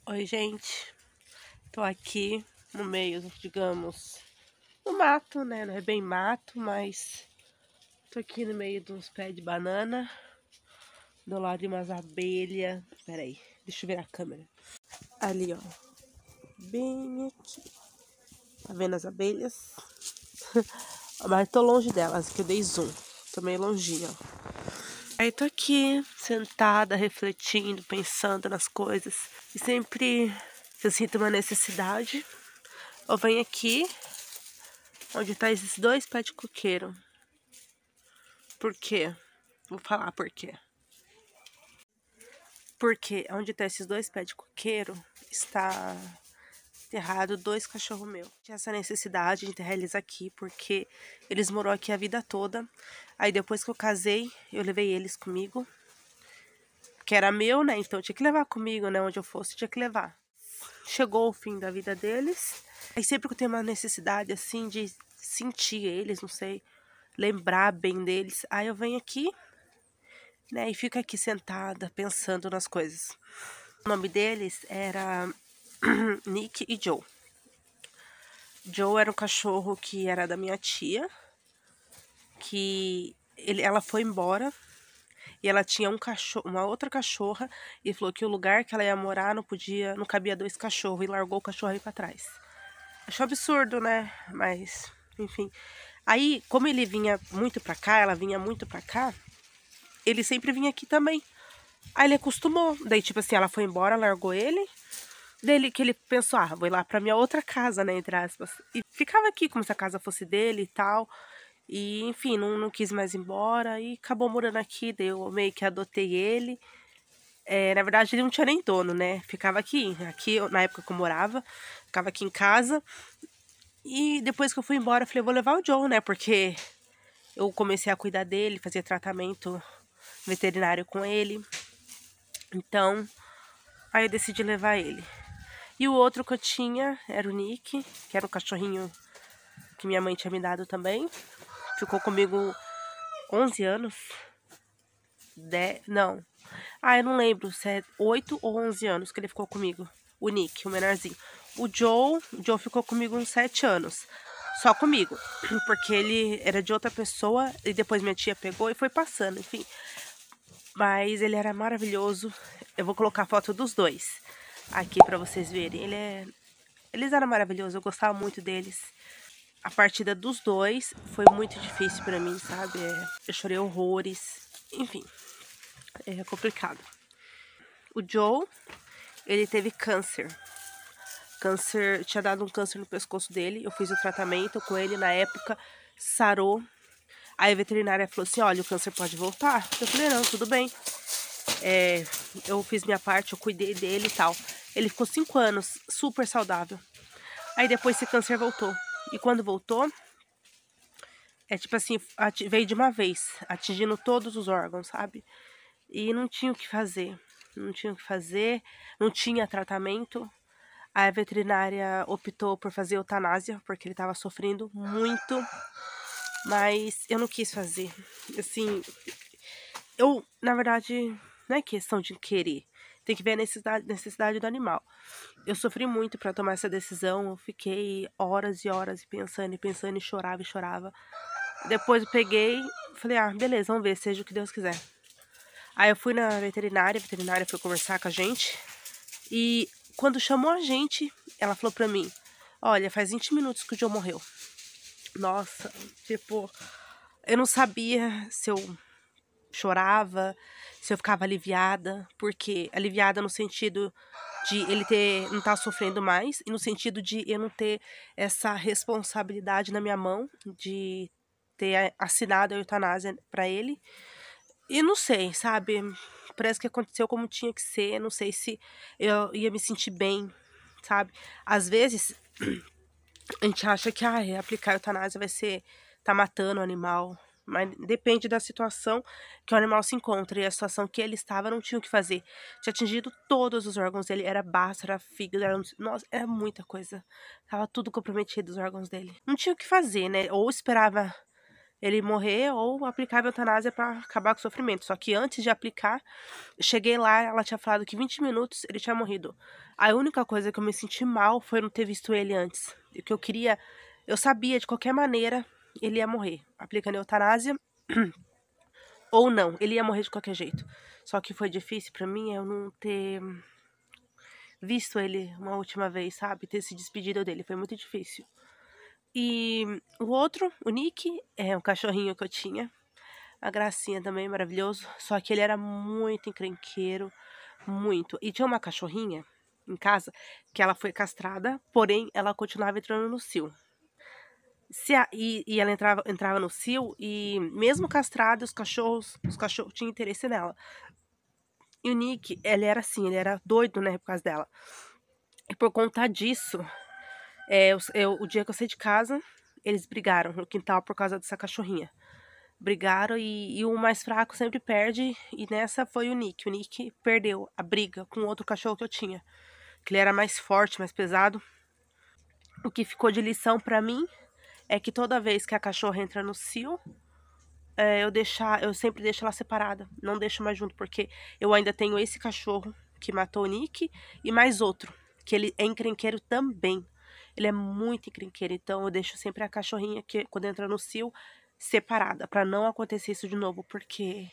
Oi, gente. Tô aqui no meio, digamos, no mato, né? Não é bem mato, mas tô aqui no meio de uns pés de banana, do lado de umas abelhas. Pera aí, deixa eu ver a câmera. Ali, ó. Bem aqui. Tá vendo as abelhas? Mas tô longe delas, que eu dei zoom. Tô meio longinho, ó. Aí tô aqui, sentada, refletindo, pensando nas coisas. E sempre que eu sinto uma necessidade, eu venho aqui onde tá esses dois pés de coqueiro. Por quê? Vou falar por quê. Porque onde tá esses dois pés de coqueiro está enterrado dois cachorros meus. Tinha essa necessidade de enterrar eles aqui porque eles moraram aqui a vida toda. Aí depois que eu casei, eu levei eles comigo. Que era meu, né? Então eu tinha que levar comigo, né? Onde eu fosse, tinha que levar. Chegou o fim da vida deles. Aí sempre que eu tenho uma necessidade assim de sentir eles, não sei, lembrar bem deles, aí eu venho aqui, né, e fico aqui sentada pensando nas coisas. O nome deles era Nick e Joe. Joe era um cachorro que era da minha tia, ela foi embora e ela tinha um cachorro, uma outra cachorra e falou que o lugar que ela ia morar não cabia dois cachorros e largou o cachorro aí para trás. Achou absurdo, né? Mas, enfim. Aí, como ele vinha muito pra cá, ela vinha muito pra cá, ele sempre vinha aqui também. Aí ele acostumou. Daí, tipo assim, ela foi embora, largou ele. Daí que ele pensou, vou ir lá pra minha outra casa, né, entre aspas. E ficava aqui como se a casa fosse dele e tal. E, enfim, não quis mais ir embora e acabou morando aqui. Daí eu meio que adotei ele. Na verdade, ele não tinha nem dono, né? Ficava aqui. Aqui, na época que eu morava, ficava aqui em casa. E depois que eu fui embora, eu falei, vou levar o Joe, né? Porque eu comecei a cuidar dele, fazer tratamento veterinário com ele. Então, aí eu decidi levar ele. E o outro que eu tinha era o Nick, que era um cachorrinho que minha mãe tinha me dado também. Ficou comigo 11 anos. Não. Eu não lembro se é 8 ou 11 anos que ele ficou comigo. O Nick, o menorzinho. O Joe ficou comigo uns 7 anos. Só comigo. Porque ele era de outra pessoa e depois minha tia pegou e foi passando, enfim. Mas ele era maravilhoso. Eu vou colocar a foto dos dois aqui pra vocês verem. Eles eram maravilhosos, eu gostava muito deles. A partida dos dois foi muito difícil pra mim, sabe? Eu chorei horrores. Enfim, é complicado. O Joe, ele teve câncer. Tinha dado um câncer no pescoço dele. Eu fiz o tratamento com ele na época, sarou. Aí a veterinária falou assim: olha, o câncer pode voltar. Eu falei: não, tudo bem. Eu fiz minha parte, eu cuidei dele e tal. Ele ficou 5 anos, super saudável. Aí depois esse câncer voltou. E quando voltou, tipo assim, veio de uma vez, atingindo todos os órgãos, sabe? E não tinha o que fazer. Não tinha o que fazer, não tinha tratamento. A veterinária optou por fazer eutanásia, porque ele estava sofrendo muito. Mas eu não quis fazer. Assim, na verdade, não é questão de querer. Tem que ver a necessidade do animal. Eu sofri muito para tomar essa decisão. Eu fiquei horas e horas pensando e pensando e chorava e chorava. Depois eu peguei, falei, beleza, vamos ver, seja o que Deus quiser. Aí eu fui na veterinária, a veterinária foi conversar com a gente. E quando chamou a gente, ela falou pra mim: olha, faz 20 minutos que o Joe morreu. Nossa, tipo, eu não sabia se eu chorava, se eu ficava aliviada, porque aliviada no sentido de ele não estar sofrendo mais, e no sentido de eu não ter essa responsabilidade na minha mão de ter assinado a eutanásia para ele. E não sei, sabe? Parece que aconteceu como tinha que ser, não sei se eu ia me sentir bem, sabe? Às vezes a gente acha que aplicar eutanásia vai ser tá matando o animal, mas depende da situação que o animal se encontra. E a situação que ele estava não tinha o que fazer. Tinha atingido todos os órgãos dele, era baço, era fígado, nossa, era muita coisa. Tava tudo comprometido os órgãos dele. Não tinha o que fazer, né? Ou esperava ele morrer ou aplicava eutanásia pra acabar com o sofrimento. Só que antes de aplicar, eu cheguei lá, ela tinha falado que 20 minutos ele tinha morrido. A única coisa que eu me senti mal foi não ter visto ele antes. O que eu queria, eu sabia de qualquer maneira ele ia morrer, aplicando eutanásia ou não, ele ia morrer de qualquer jeito. Só que foi difícil pra mim eu não ter visto ele uma última vez, sabe? Ter se despedido dele, foi muito difícil. E o outro, o Nick, é um cachorrinho que eu tinha. A gracinha também, maravilhoso. Só que ele era muito encrenqueiro, muito. E tinha uma cachorrinha em casa que ela foi castrada, porém ela continuava entrando no cio. E ela entrava no cio e mesmo castrada, os cachorros tinham interesse nela. E o Nick, ele era assim, ele era doido, né, por causa dela. E por conta disso, o dia que eu saí de casa, eles brigaram no quintal por causa dessa cachorrinha. Brigaram e o mais fraco sempre perde. E nessa foi o Nick. O Nick perdeu a briga com outro cachorro que eu tinha. Que ele era mais forte, mais pesado. O que ficou de lição pra mim é que toda vez que a cachorra entra no cio, eu sempre deixo ela separada. Não deixo mais junto, porque eu ainda tenho esse cachorro que matou o Nick e mais outro, que ele é encrenqueiro também. Ele é muito encrenqueiro, então eu deixo sempre a cachorrinha que quando entra no cio separada, pra não acontecer isso de novo, porque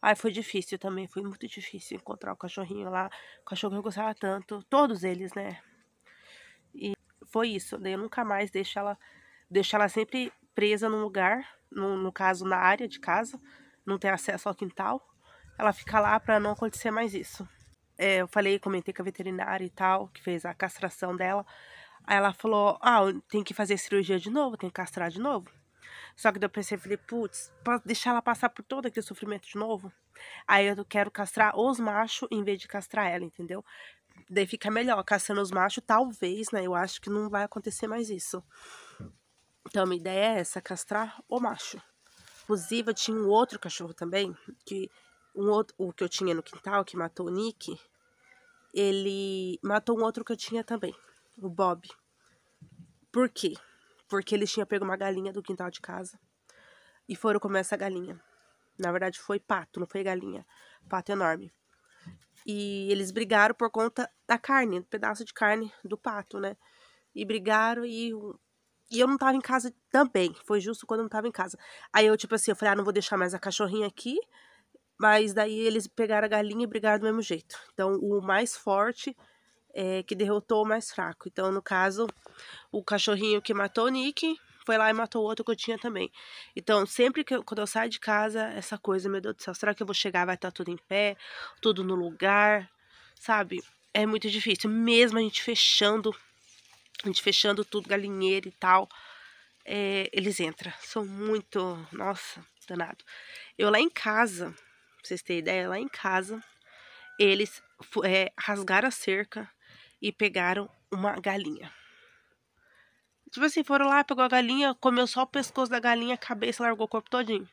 ai, foi difícil também, foi muito difícil encontrar o cachorrinho lá, o cachorro que eu gostava tanto, todos eles, né? E foi isso, daí eu nunca mais deixo ela sempre presa num lugar, no caso na área de casa, não tem acesso ao quintal. Ela fica lá pra não acontecer mais isso. Eu falei, comentei com a veterinária e tal, que fez a castração dela. Aí ela falou, tem que fazer cirurgia de novo, tem que castrar de novo. Só que daí eu pensei, falei, putz, posso deixar ela passar por todo aquele sofrimento de novo? Aí eu quero castrar os machos em vez de castrar ela, entendeu? Daí fica melhor, castrando os machos, talvez, né? Eu acho que não vai acontecer mais isso. Então a minha ideia é essa, castrar o macho. Inclusive, eu tinha um outro cachorro também, o que eu tinha no quintal, que matou o Nick, ele matou um outro que eu tinha também, o Bob. Por quê? Porque eles tinham pego uma galinha do quintal de casa e foram comer essa galinha. Na verdade, foi pato, não foi galinha. Pato enorme. E eles brigaram por conta da carne, do pedaço de carne do pato, né? E brigaram e eu não tava em casa também. Foi justo quando eu não tava em casa. Aí eu, tipo assim, eu falei, não vou deixar mais a cachorrinha aqui. Mas daí eles pegaram a galinha e brigaram do mesmo jeito. Então, o mais forte que derrotou o mais fraco. Então, no caso, o cachorrinho que matou o Nick foi lá e matou o outro que eu tinha também. Então, sempre quando eu saio de casa, essa coisa, meu Deus do céu, será que eu vou chegar, vai estar tudo em pé, tudo no lugar, sabe? É muito difícil. Mesmo a gente fechando tudo, galinheiro e tal, eles entram. São muito, nossa, danado. Eu lá em casa, pra vocês terem ideia, lá em casa, eles rasgaram a cerca e pegaram uma galinha. Tipo assim, foram lá, pegou a galinha, comeu só o pescoço da galinha, a cabeça, largou o corpo todinho.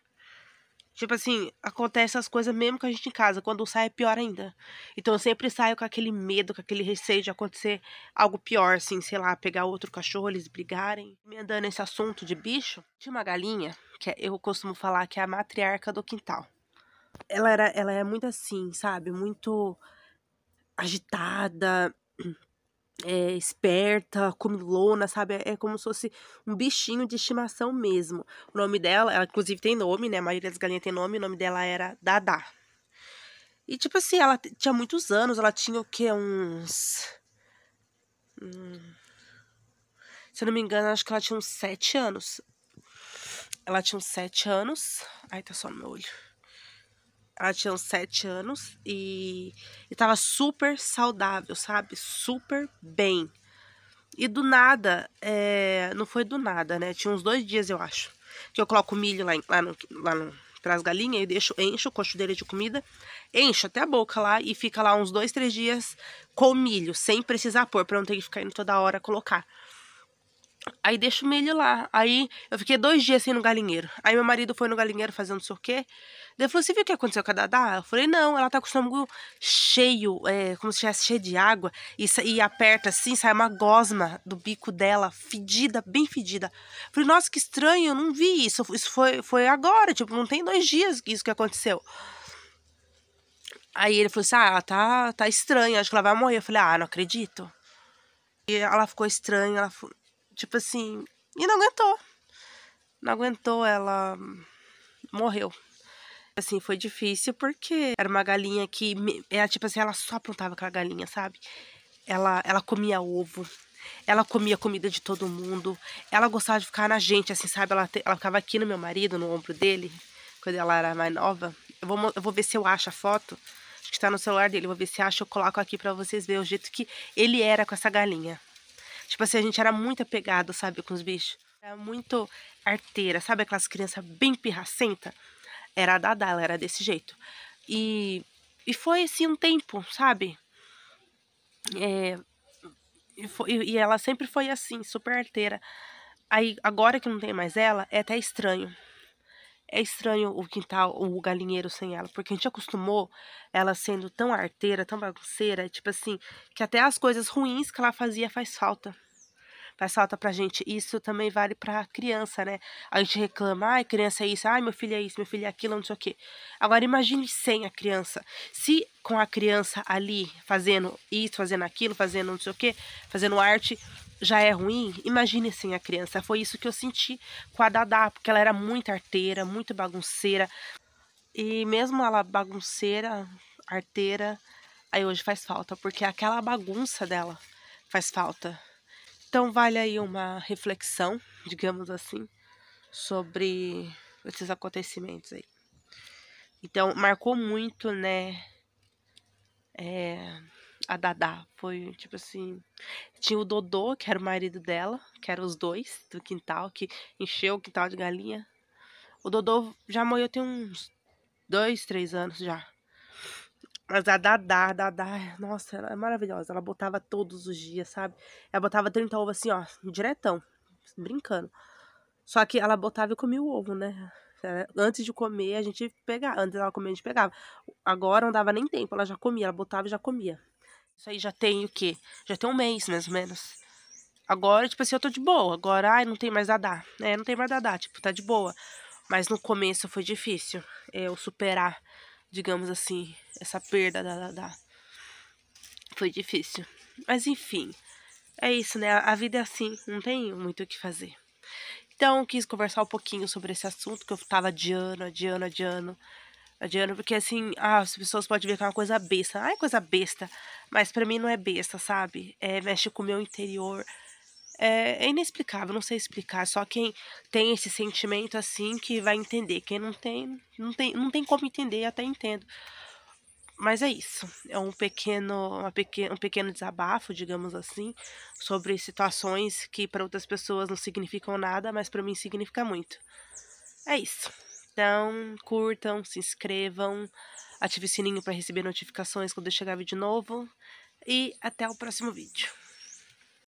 Tipo assim, acontece as coisas mesmo com a gente em casa. Quando sai é pior ainda. Então eu sempre saio com aquele medo, com aquele receio de acontecer algo pior, assim, sei lá, pegar outro cachorro, eles brigarem. Me andando nesse assunto de bicho, tinha uma galinha, eu costumo falar que é a matriarca do quintal. Ela é muito assim, sabe? Muito agitada, esperta, comilona, sabe? É como se fosse um bichinho de estimação mesmo. O nome dela, ela inclusive tem nome, né? A maioria das galinhas tem nome, o nome dela era Dadá. E tipo assim, ela tinha muitos anos, ela tinha o quê? Se eu não me engano, acho que ela tinha uns 7 anos. Ela tinha uns 7 anos. Ai, tá só no meu olho. Ela tinha uns 7 anos e tava super saudável, sabe? Super bem. E do nada, não foi do nada, né? Tinha uns 2 dias, eu acho, que eu coloco milho pras galinhas e encho o cocho dele de comida, encho até a boca lá e fica lá uns 2, 3 dias com milho, sem precisar pôr, pra não ter que ficar indo toda hora colocar. Aí deixo o milho lá. Aí eu fiquei 2 dias assim no galinheiro. Aí meu marido foi no galinheiro fazer não sei o quê. Daí ele falou, você viu o que aconteceu com a Dadá? Eu falei, não, ela tá com o estômago cheio, como se estivesse cheio de água, e aperta assim, sai uma gosma do bico dela, fedida, bem fedida. Eu falei, nossa, que estranho, eu não vi isso, isso foi agora, tipo, não tem 2 dias que isso que aconteceu. Aí ele falou assim, ela tá estranha, acho que ela vai morrer. Eu falei, não acredito. E ela ficou estranha, tipo assim, e não aguentou. Não aguentou, ela morreu. Assim, foi difícil porque era uma galinha que, tipo assim, ela só aprontava aquela galinha, sabe? Ela comia ovo, ela comia comida de todo mundo, ela gostava de ficar na gente, assim, sabe? Ela ficava aqui no meu marido, no ombro dele, quando ela era mais nova. Eu vou ver se eu acho a foto, acho que tá no celular dele, eu vou ver se acho, eu coloco aqui pra vocês verem o jeito que ele era com essa galinha. Tipo assim, a gente era muito apegado, sabe, com os bichos. Era muito arteira, sabe aquelas crianças bem pirracenta? Era a Dadá, ela era desse jeito. E foi assim um tempo, sabe? É, e ela sempre foi assim, super arteira. Aí, agora que não tem mais ela, é até estranho. É estranho o quintal, o galinheiro sem ela, porque a gente acostumou ela sendo tão arteira, tão bagunceira, tipo assim, que até as coisas ruins que ela fazia faz falta pra gente. Isso também vale pra criança, né? A gente reclama, ai, criança é isso, ai, meu filho é isso, meu filho é aquilo, não sei o quê. Agora imagine sem a criança. Se com a criança ali fazendo isso, fazendo aquilo, fazendo não sei o quê, fazendo arte, já é ruim, imagine sem a criança. Foi isso que eu senti com a Dadá, porque ela era muito arteira, muito bagunceira. E mesmo ela bagunceira, arteira, aí hoje faz falta, porque aquela bagunça dela faz falta. Então, vale aí uma reflexão, digamos assim, sobre esses acontecimentos aí. Então, marcou muito, né, a Dadá. Foi, tipo assim, tinha o Dodô, que era o marido dela, que eram os dois do quintal, que encheu o quintal de galinha. O Dodô já morreu tem uns 2, 3 anos já. Mas a Dadá, nossa, ela é maravilhosa. Ela botava todos os dias, sabe? Ela botava 30 ovos assim, ó, diretão, brincando. Só que ela botava e comia o ovo, né? Antes de comer, a gente pegava. Antes ela comia, a gente pegava. Agora não dava nem tempo, ela já comia, ela botava e já comia. Isso aí já tem o quê? Já tem um mês, mais ou menos. Agora, tipo assim, eu tô de boa. Agora, ai, não tem mais dadá. Não tem mais dadá, tipo, tá de boa. Mas no começo foi difícil eu superar, digamos assim, essa perda da dadá. Foi difícil. Mas enfim, é isso, né? A vida é assim, não tem muito o que fazer. Então, quis conversar um pouquinho sobre esse assunto que eu tava adiando, porque assim, as pessoas podem ver que é uma coisa besta. Ah, é coisa besta, mas pra mim não é besta, sabe? Mexe com o meu interior. É inexplicável, não sei explicar. Só quem tem esse sentimento assim que vai entender. Quem não tem, não tem como entender, até entendo. Mas é isso. É um pequeno desabafo, digamos assim, sobre situações que para outras pessoas não significam nada, mas para mim significa muito. É isso. Então, curtam, se inscrevam, ative o sininho para receber notificações quando eu chegar vídeo novo e até o próximo vídeo.